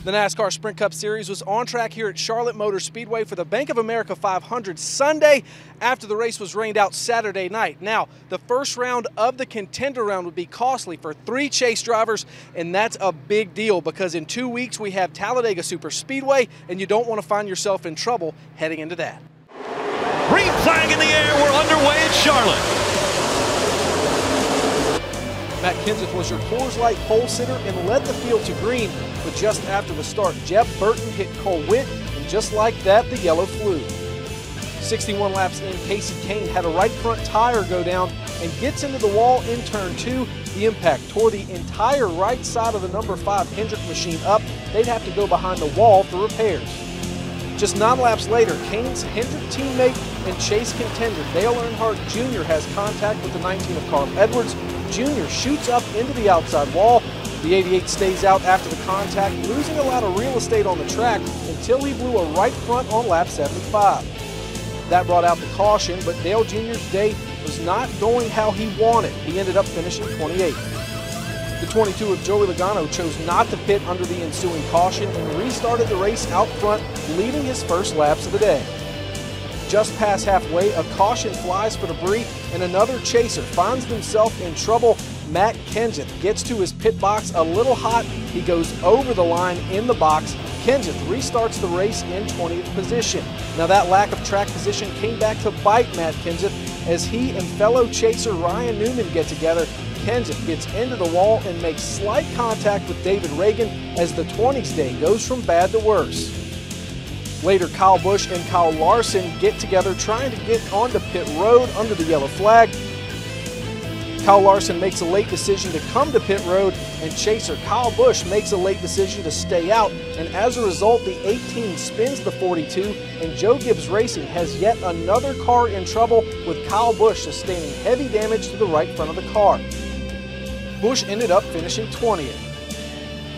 The NASCAR Sprint Cup Series was on track here at Charlotte Motor Speedway for the Bank of America 500 Sunday after the race was rained out Saturday night. Now, the first round of the Contender Round would be costly for 3 chase drivers, and that's a big deal because in 2 weeks we have Talladega Super Speedway, and you don't want to find yourself in trouble heading into that. Green flag in the air, we're underway at Charlotte. Matt Kenseth was your Coors Light pole sitter and led the field to green, but just after the start, Jeb Burton hit Cole Witt, and just like that, the yellow flew. 61 laps in, Casey Kane had a right front tire go down and gets into the wall in turn 2. The impact tore the entire right side of the number 5 Hendrick machine up. They'd have to go behind the wall for repairs. Just 9 laps later, Kane's Hendrick teammate and chase contender Dale Earnhardt Jr. has contact with the 19 of Carl Edwards. Jr. shoots up into the outside wall. The 88 stays out after the contact, losing a lot of real estate on the track until he blew a right front on lap 75. That brought out the caution, but Dale Jr.'s day was not going how he wanted. He ended up finishing 28th. The 22 of Joey Logano chose not to pit under the ensuing caution and restarted the race out front, leading his first laps of the day. Just past halfway, a caution flies for debris, and another chaser finds himself in trouble. Matt Kenseth gets to his pit box a little hot. He goes over the line in the box. Kenseth restarts the race in 20th position. Now that lack of track position came back to bite Matt Kenseth as he and fellow chaser Ryan Newman get together. Kenseth gets into the wall and makes slight contact with David Reagan as the 20s day goes from bad to worse. Later, Kyle Busch and Kyle Larson get together trying to get onto pit road under the yellow flag. Kyle Larson makes a late decision to come to pit road, and chaser Kyle Busch makes a late decision to stay out, and as a result, the 18 spins the 42, and Joe Gibbs Racing has yet another car in trouble, with Kyle Busch sustaining heavy damage to the right front of the car. Busch ended up finishing 20th.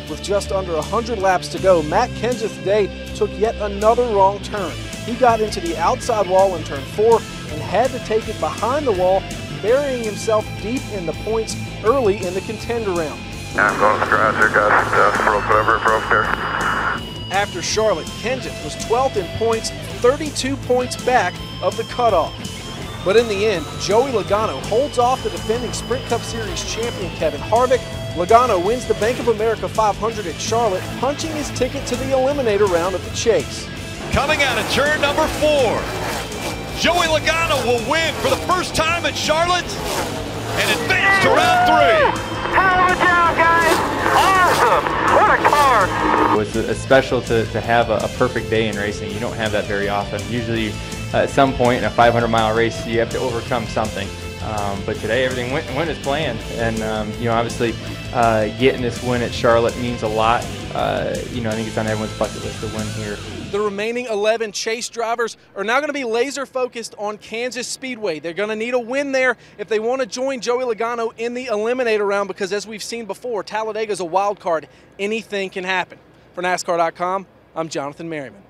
With just under 100 laps to go, Matt Kenseth's day took yet another wrong turn. He got into the outside wall in turn 4 and had to take it behind the wall, burying himself deep in the points early in the Contender Round. I'm going to scratch here, guys. Broke whatever it broke there. After Charlotte, Kenseth was 12th in points, 32 points back of the cutoff. But in the end, Joey Logano holds off the defending Sprint Cup Series champion Kevin Harvick. Logano wins the Bank of America 500 at Charlotte, punching his ticket to the Eliminator Round at the Chase. Coming out of turn number 4, Joey Logano will win for the first time at Charlotte and advance to round 3. Hell of a job, guys! Awesome! What a car! It was special to have a perfect day in racing. You don't have that very often. Usually at some point in a 500-mile race you have to overcome something. But today everything went as planned, and obviously getting this win at Charlotte means a lot. I think it's on everyone's bucket list to win here. The remaining 11 chase drivers are now going to be laser focused on Kansas Speedway. They're going to need a win there if they want to join Joey Logano in the Eliminator Round, because as we've seen before, Talladega is a wild card. Anything can happen. For NASCAR.com, I'm Jonathan Merryman.